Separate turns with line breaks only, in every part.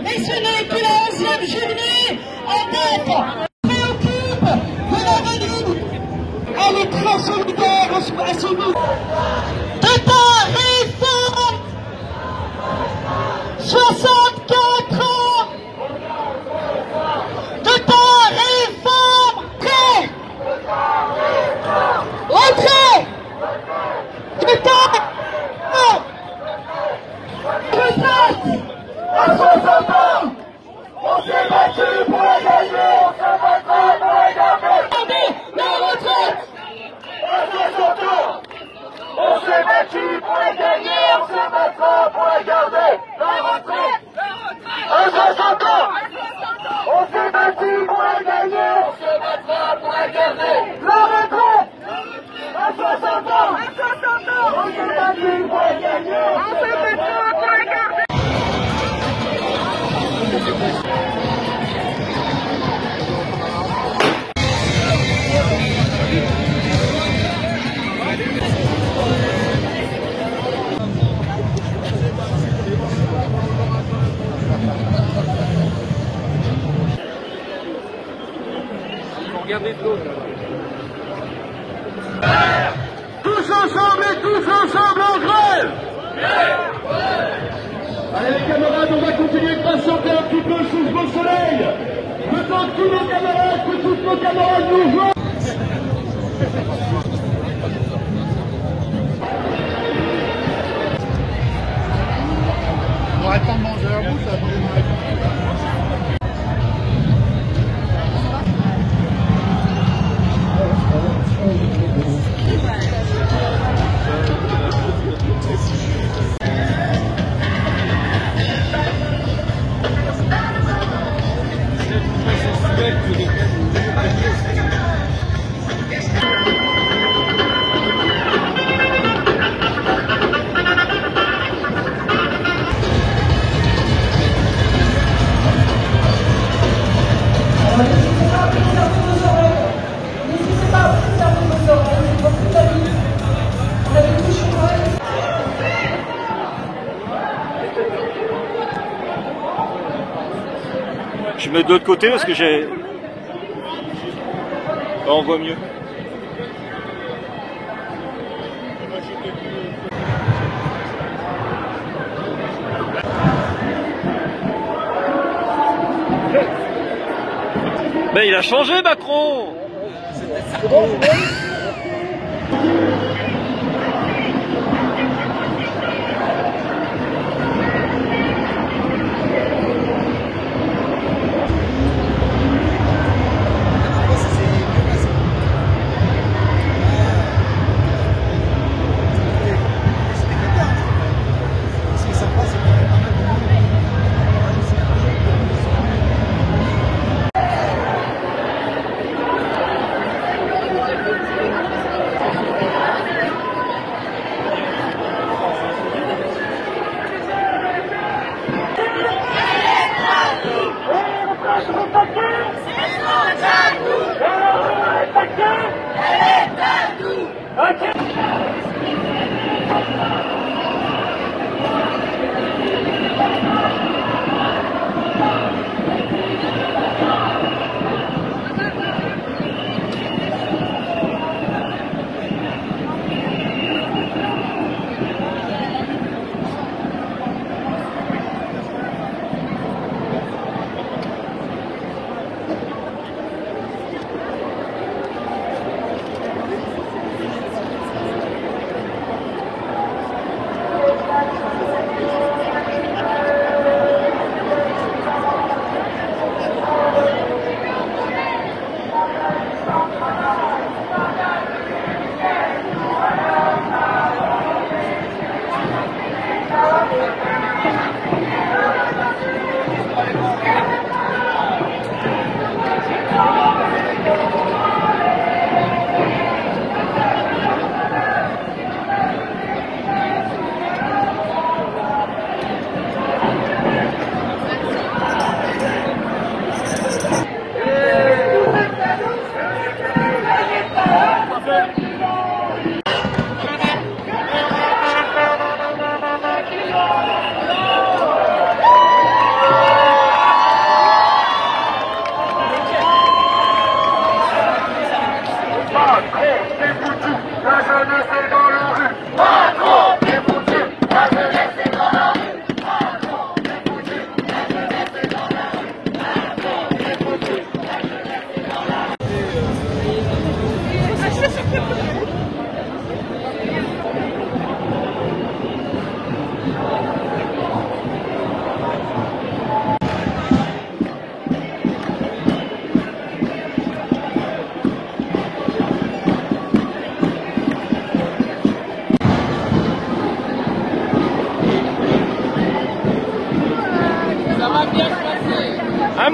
Mais ce n'est que la 11e journée en tête préoccupe de la Valide. Elle est très solidaire à ce niveau. État réforme 64 ans. État réforme prêt. Entrée. État à 60 ans, on s'est battu pour la gagner, on se battra pour la garder. La retraite à 60 ans, on s'est battu pour la gagner, on se battra pour la garder. La retraite à 60 ans, on s'est battu pour la gagner, on se battra pour la garder. La retraite à 60 ans, on s'est battu pour la gagner, on se battra pour la garder.
Regardez de l'autre.
Tous ensemble et tous ensemble en grève. Allez les camarades, on va continuer de patienter un petit peu sous ce beau soleil. Le temps que tous nos camarades, que tous nos camarades nous voient.
On n'arrête pas de manger à bout, ça va brûler dans la bouche.
Je me mets de l'autre côté parce que j'ai... Oh, on voit mieux. Mais il a changé Macron.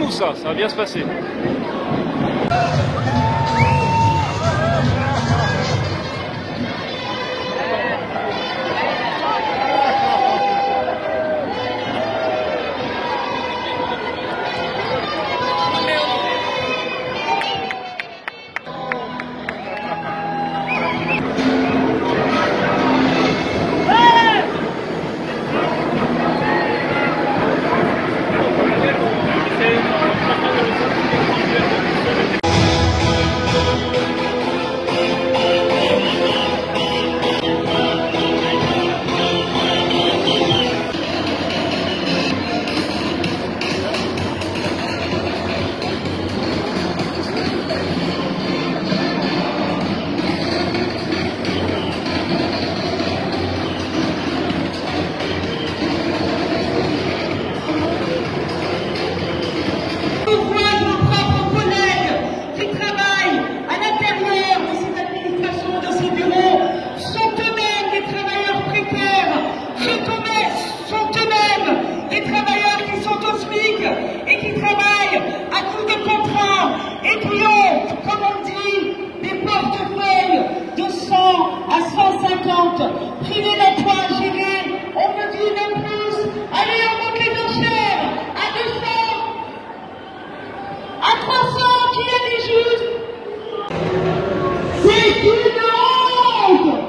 Moussa, ça va bien se passer.
et qui travaillent à coup de contrat et qui ont, comme on dit, des portefeuilles de 100 à 150 privés d'emploi à gérer. On me dit de plus, allez, on monte les enchères à 200, à 300, qui a des justes. C'est une honte.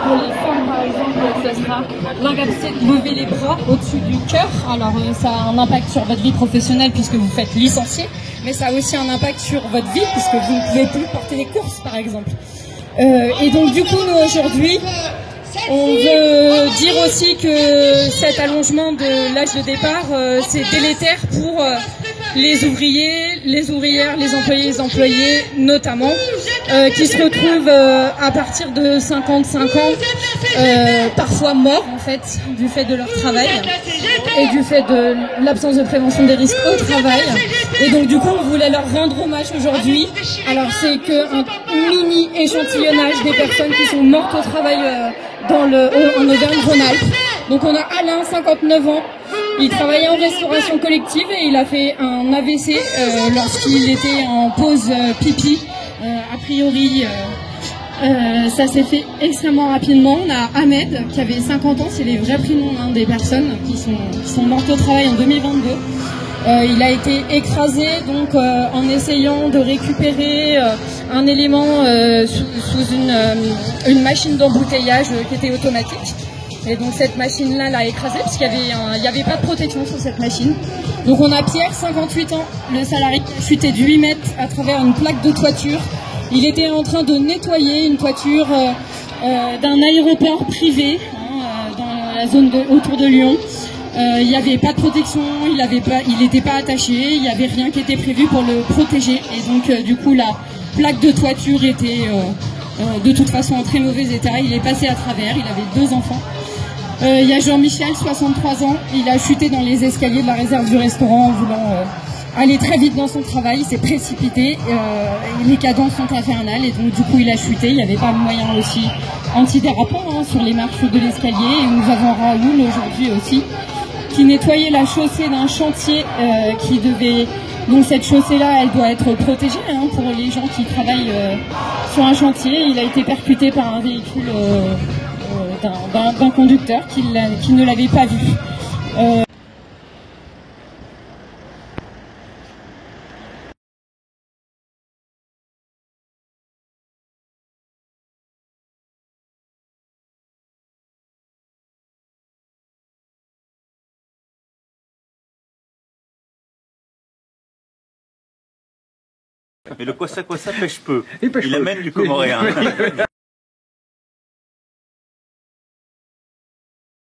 Pour les femmes, par exemple, ce sera l'incapacité de lever les bras au-dessus du cœur. Alors ça a un impact sur votre vie professionnelle puisque vous faites licencier, mais ça a aussi un impact sur votre vie puisque vous ne pouvez plus porter les courses, par exemple. Et donc du coup, nous aujourd'hui, on veut dire aussi que cet allongement de l'âge de départ, c'est délétère pour les ouvriers, les ouvrières, les employés, les employés notamment, qui se retrouvent à partir de 55 ans, parfois morts en fait, du fait de leur travail. et du fait de l'absence de prévention des risques au travail. Et donc du coup, on voulait leur rendre hommage aujourd'hui. Alors c'est qu'un mini échantillonnage des personnes qui sont mortes au travail en Auvergne-Rhône-Alpes. Donc on a Alain, 59 ans. Il travaillait en restauration collective et il a fait un AVC lorsqu'il était en pause pipi. A priori, ça s'est fait extrêmement rapidement. On a Ahmed qui avait 50 ans, c'est les vrais prénoms des personnes qui sont mortes au travail en 2022. Il a été écrasé donc en essayant de récupérer un élément sous une machine d'embouteillage qui était automatique. Et donc cette machine-là l'a écrasé parce qu'il n'y avait pas de protection sur cette machine. Donc on a Pierre, 58 ans, le salarié qui a chuté de 8 mètres à travers une plaque de toiture. Il était en train de nettoyer une toiture d'un aéroport privé dans la zone autour de Lyon. Il n'y avait pas de protection, il n'était pas attaché, il n'y avait rien qui était prévu pour le protéger. Et donc du coup la plaque de toiture était de toute façon en très mauvais état. Il est passé à travers, il avait 2 enfants. Il y a Jean-Michel, 63 ans, il a chuté dans les escaliers de la réserve du restaurant en voulant aller très vite dans son travail, il s'est précipité, les cadences sont infernales et donc du coup il a chuté. Il n'y avait pas de moyen aussi antidérapant sur les marches de l'escalier. Et nous avons Raoul aujourd'hui aussi qui nettoyait la chaussée d'un chantier donc cette chaussée-là, elle doit être protégée pour les gens qui travaillent sur un chantier. Il a été percuté par un véhicule d'un conducteur qui ne l'avait pas vu.
Mais le quoi ça pêche peu. Il amène du comoréen.